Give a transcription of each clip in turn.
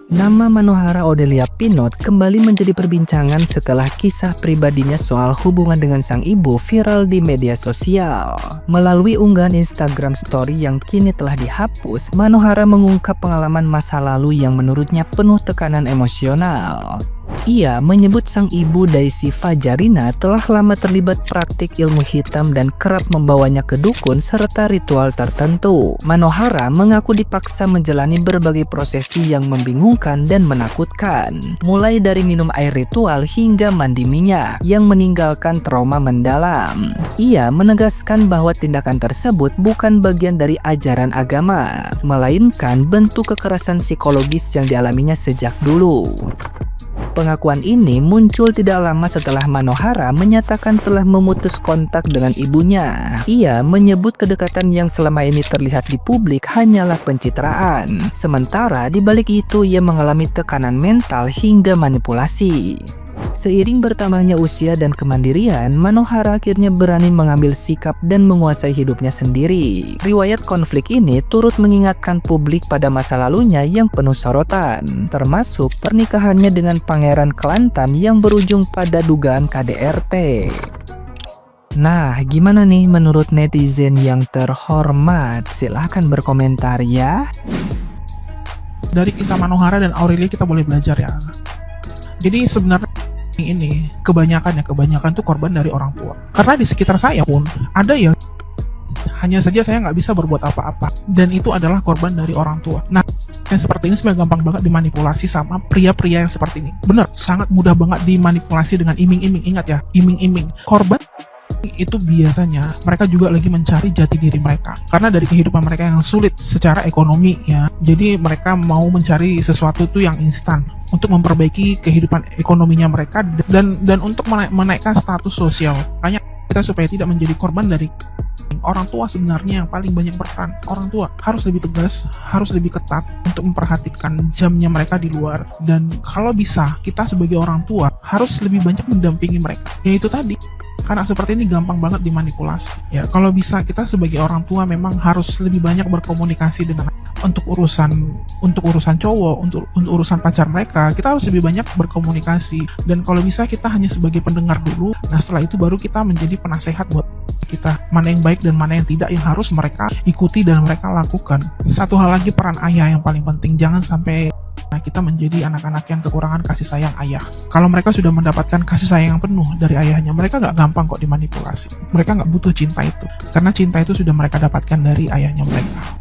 Nama Manohara Odelia Pinot kembali menjadi perbincangan setelah kisah pribadinya soal hubungan dengan sang ibu viral di media sosial. Melalui unggahan Instagram Story yang kini telah dihapus, Manohara mengungkap pengalaman masa lalu yang menurutnya penuh tekanan emosional. Ia menyebut sang ibu Daisy Fajarina telah lama terlibat praktik ilmu hitam dan kerap membawanya ke dukun serta ritual tertentu. Manohara mengaku dipaksa menjalani berbagai prosesi yang membingungkan dan menakutkan, mulai dari minum air ritual hingga mandi minyak yang meninggalkan trauma mendalam. Ia menegaskan bahwa tindakan tersebut bukan bagian dari ajaran agama, melainkan bentuk kekerasan psikologis yang dialaminya sejak dulu. Pengakuan ini muncul tidak lama setelah Manohara menyatakan telah memutus kontak dengan ibunya. Ia menyebut kedekatan yang selama ini terlihat di publik hanyalah pencitraan. Sementara di balik itu ia mengalami tekanan mental hingga manipulasi. Seiring bertambahnya usia dan kemandirian, Manohara akhirnya berani mengambil sikap dan menguasai hidupnya sendiri. Riwayat konflik ini turut mengingatkan publik pada masa lalunya yang penuh sorotan, termasuk pernikahannya dengan Pangeran Kelantan yang berujung pada dugaan KDRT. Nah, gimana nih menurut netizen yang terhormat? Silahkan berkomentar ya. Dari kisah Manohara dan Aurelia kita boleh belajar ya. Jadi sebenarnya ini kebanyakan tuh korban dari orang tua. Karena di sekitar saya pun ada yang hanya saja saya nggak bisa berbuat apa-apa, dan itu adalah korban dari orang tua. Nah, yang seperti ini sebenarnya gampang banget dimanipulasi sama pria-pria yang seperti ini. Bener, sangat mudah banget dimanipulasi dengan iming-iming. Ingat ya, iming-iming. Korban itu biasanya mereka juga lagi mencari jati diri mereka, karena dari kehidupan mereka yang sulit secara ekonomi ya, jadi mereka mau mencari sesuatu tuh yang instan untuk memperbaiki kehidupan ekonominya mereka dan untuk menaikkan status sosial. Makanya kita supaya tidak menjadi korban dari orang tua, sebenarnya yang paling banyak berperan. Orang tua harus lebih tegas, harus lebih ketat untuk memperhatikan jamnya mereka di luar, dan kalau bisa kita sebagai orang tua harus lebih banyak mendampingi mereka. Yaitu tadi, karena seperti ini gampang banget dimanipulasi. Ya, kalau bisa kita sebagai orang tua memang harus lebih banyak berkomunikasi dengan untuk urusan cowok, untuk urusan pacar mereka, kita harus lebih banyak berkomunikasi. Dan kalau bisa kita hanya sebagai pendengar dulu. Nah, setelah itu baru kita menjadi penasehat buat kita, mana yang baik dan mana yang tidak yang harus mereka ikuti dan mereka lakukan. Satu hal lagi, peran ayah yang paling penting. Jangan sampai kita menjadi anak-anak yang kekurangan kasih sayang ayah. Kalau mereka sudah mendapatkan kasih sayang yang penuh dari ayahnya, mereka nggak gampang kok dimanipulasi. Mereka nggak butuh cinta itu, karena cinta itu sudah mereka dapatkan dari ayahnya mereka.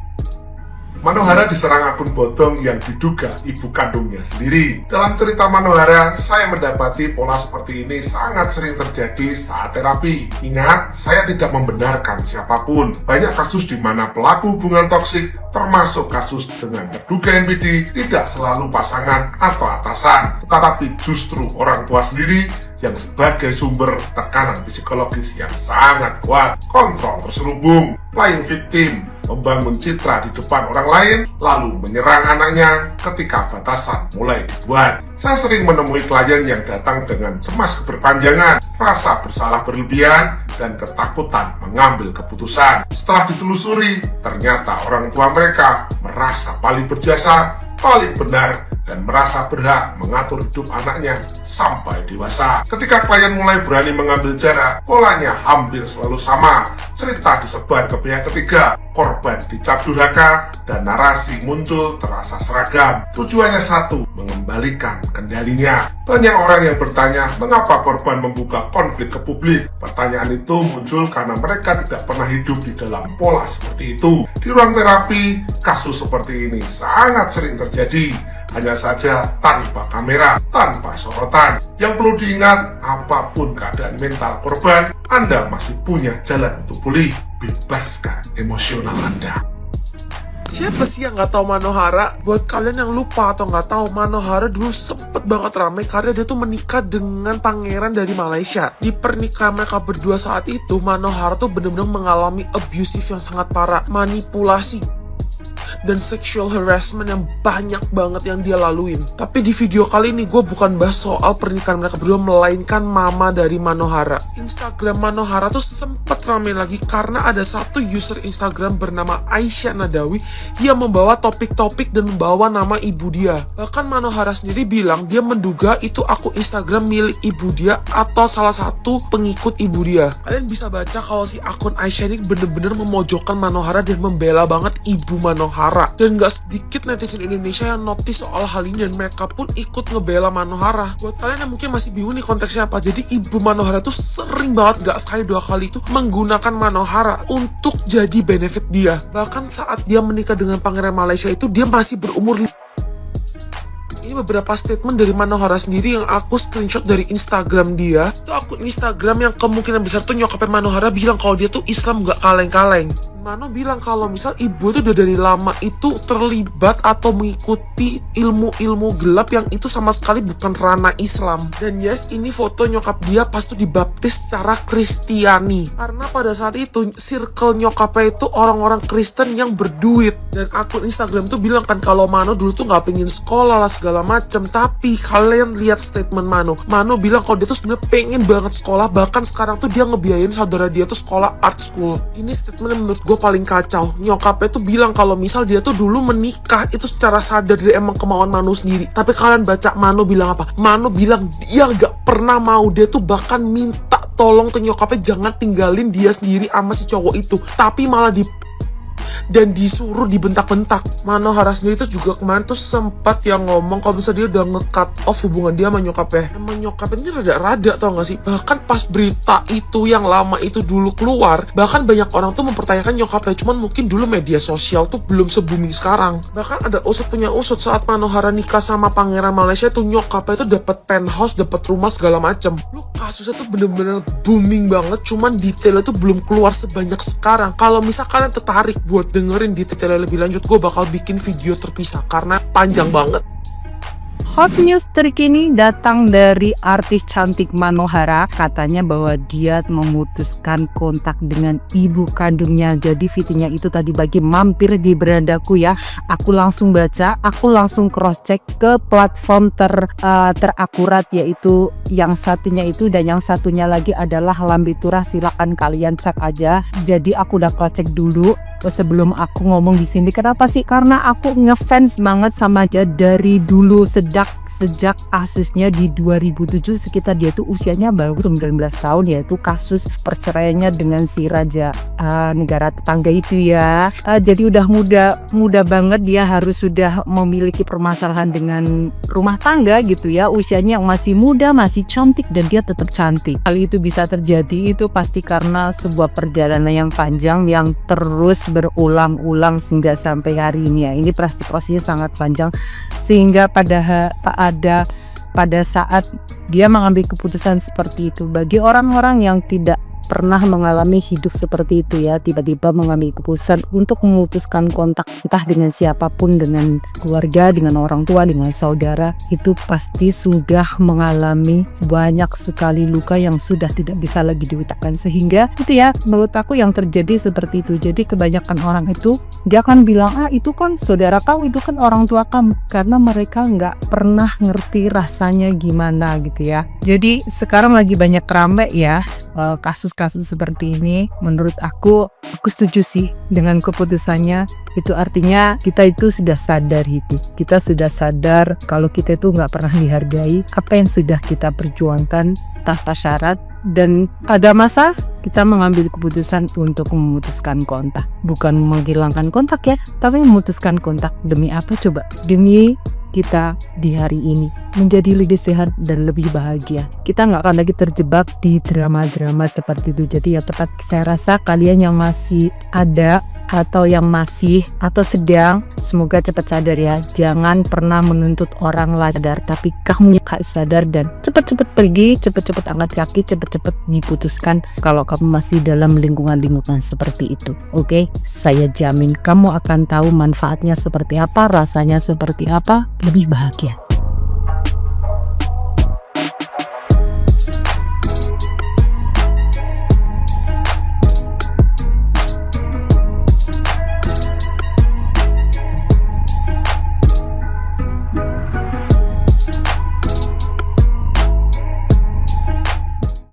Manohara diserang akun bodong yang diduga ibu kandungnya sendiri. Dalam cerita Manohara, saya mendapati pola seperti ini sangat sering terjadi saat terapi. Ingat, saya tidak membenarkan siapapun. Banyak kasus di mana pelaku hubungan toksik, termasuk kasus dengan terduga NPD, tidak selalu pasangan atau atasan, tetapi justru orang tua sendiri yang sebagai sumber tekanan psikologis yang sangat kuat. Kontrol terselubung, playing victim, membangun citra di depan orang lain, lalu menyerang anaknya ketika batasan mulai dibuat. Saya sering menemui klien yang datang dengan cemas berkepanjangan, rasa bersalah berlebihan, dan ketakutan mengambil keputusan. Setelah ditelusuri, ternyata orang tua mereka merasa paling berjasa, paling benar, dan merasa berhak mengatur hidup anaknya sampai dewasa. Ketika klien mulai berani mengambil jarak, polanya hampir selalu sama. Cerita disebar ke pihak ketiga, korban dicap durhaka, dan narasi muncul terasa seragam. Tujuannya satu, mengembalikan kendalinya. Banyak orang yang bertanya, mengapa korban membuka konflik ke publik? Pertanyaan itu muncul karena mereka tidak pernah hidup di dalam pola seperti itu. Di ruang terapi, kasus seperti ini sangat sering terjadi. Hanya saja tanpa kamera, tanpa sorotan. Yang perlu diingat, apapun keadaan mental korban, Anda masih punya jalan untuk pulih. Bebaskan emosional Anda. Siapa sih yang nggak tahu Manohara? Buat kalian yang lupa atau nggak tahu, Manohara dulu sempet banget ramai karena dia tuh menikah dengan pangeran dari Malaysia. Di pernikahan mereka berdua saat itu, Manohara tuh benar-benar mengalami abusive yang sangat parah, manipulasi. dan sexual harassment yang banyak banget yang dia laluin. Tapi di video kali ini gue bukan bahas soal pernikahan mereka berdua, melainkan mama dari Manohara. Instagram Manohara tuh sempet ramai lagi karena ada satu user Instagram bernama Aisyah Nadawi yang membawa topik-topik dan membawa nama ibu dia. Bahkan Manohara sendiri bilang dia menduga itu akun Instagram milik ibu dia atau salah satu pengikut ibu dia. Kalian bisa baca kalau si akun Aisyah ini bener-bener memojokkan Manohara dan membela banget ibu Manohara. Dan gak sedikit netizen Indonesia yang notice soal hal ini dan mereka pun ikut ngebela Manohara. Buat kalian yang mungkin masih bingung nih konteksnya apa, jadi ibu Manohara tuh sering banget, gak sekali dua kali itu menggunakan Manohara untuk jadi benefit dia. Bahkan saat dia menikah dengan pangeran Malaysia itu dia masih berumur. Ini beberapa statement dari Manohara sendiri yang aku screenshot dari Instagram dia. Itu akun Instagram yang kemungkinan besar tuh nyokapnya Manohara bilang kalau dia tuh Islam gak kaleng-kaleng. Mano bilang kalau misal ibu tuh udah dari lama itu terlibat atau mengikuti ilmu-ilmu gelap yang itu sama sekali bukan ranah Islam. Dan yes, ini foto nyokap dia pas tuh dibaptis secara Kristiani. Karena pada saat itu circle nyokapnya itu orang-orang Kristen yang berduit. Dan akun Instagram tuh bilang kan kalau Mano dulu tuh gak pengen sekolah lah segala macem. Tapi kalian lihat statement Mano. Mano bilang kalau dia tuh sebenarnya pengen banget sekolah. Bahkan sekarang tuh dia ngebiayain saudara dia tuh sekolah art school. Ini statement yang menurut gue paling kacau. Nyokapnya tuh bilang kalau misal dia tuh dulu menikah itu secara sadar dari emang kemauan Mano sendiri. Tapi kalian baca Mano bilang apa? Mano bilang dia gak pernah mau. Dia tuh bahkan minta tolong ke nyokapnya jangan tinggalin dia sendiri sama si cowok itu. Tapi malah dan disuruh dibentak-bentak. Manohara sendiri tuh juga kemarin tuh sempat yang ngomong kalau misalnya dia udah nge-cut off hubungan dia sama nyokapnya. Emang nyokapnya ini rada-rada tau gak sih? Bahkan pas berita itu yang lama itu dulu keluar, bahkan banyak orang tuh mempertanyakan nyokapnya. Cuman mungkin dulu media sosial tuh belum se-booming sekarang. Bahkan ada usut punya usut saat Manohara nikah sama pangeran Malaysia tuh nyokapnya tuh dapat penthouse, dapat rumah segala macem. Lu kasusnya tuh bener-bener booming banget. Cuman detailnya tuh belum keluar sebanyak sekarang. Kalau misal kalian tertarik buat dengerin detailnya lebih lanjut, gue bakal bikin video terpisah karena panjang banget. Hot news terkini datang dari artis cantik Manohara. Katanya bahwa dia memutuskan kontak dengan ibu kandungnya. Jadi videonya itu tadi bagi mampir di berandaku ya. Aku langsung baca, aku langsung cross check ke platform terakurat, yaitu yang satunya itu dan yang satunya lagi adalah Lambe Turah. Silakan kalian cek aja. Jadi aku udah cross check dulu sebelum aku ngomong di sini. Kenapa sih? Karena aku ngefans banget sama dia dari dulu, sejak kasusnya di 2007, sekitar dia tuh usianya baru 19 tahun, yaitu kasus perceraiannya dengan si raja negara tetangga itu ya. Jadi udah muda banget, dia harus sudah memiliki permasalahan dengan rumah tangga gitu ya. Usianya yang masih muda, masih cantik, dan dia tetap cantik. Hal itu bisa terjadi itu pasti karena sebuah perjalanan yang panjang yang terus berulang-ulang sehingga sampai hari ini ya. Ini pasti prosesnya sangat panjang sehingga pada saat dia mengambil keputusan seperti itu, bagi orang-orang yang tidak pernah mengalami hidup seperti itu ya, tiba-tiba mengambil keputusan untuk memutuskan kontak entah dengan siapapun, dengan keluarga, dengan orang tua, dengan saudara, itu pasti sudah mengalami banyak sekali luka yang sudah tidak bisa lagi diucapkan. Sehingga itu ya, menurut aku yang terjadi seperti itu. Jadi kebanyakan orang itu dia akan bilang, itu kan saudara kamu, itu kan orang tua kamu, karena mereka nggak pernah ngerti rasanya gimana gitu ya. Jadi sekarang lagi banyak rame ya kasus-kasus seperti ini. Menurut aku setuju sih dengan keputusannya. Itu artinya kita itu sudah sadar kita sudah sadar kalau kita itu nggak pernah dihargai apa yang sudah kita perjuangkan tanpa syarat, dan pada masa kita mengambil keputusan untuk memutuskan kontak, bukan menghilangkan kontak ya, tapi memutuskan kontak. Demi apa coba? Demi kita di hari ini menjadi lebih sehat dan lebih bahagia. Kita nggak akan lagi terjebak di drama-drama seperti itu. Jadi ya tepat, saya rasa kalian yang masih ada atau yang masih atau sedang, semoga cepat sadar ya. Jangan pernah menuntut orang lain sadar, tapi kamu harus sadar dan cepat-cepat pergi, cepat-cepat angkat kaki, cepat-cepat diputuskan kalau kamu masih dalam lingkungan seperti itu. Oke, saya jamin kamu akan tahu manfaatnya seperti apa, rasanya seperti apa, lebih bahagia.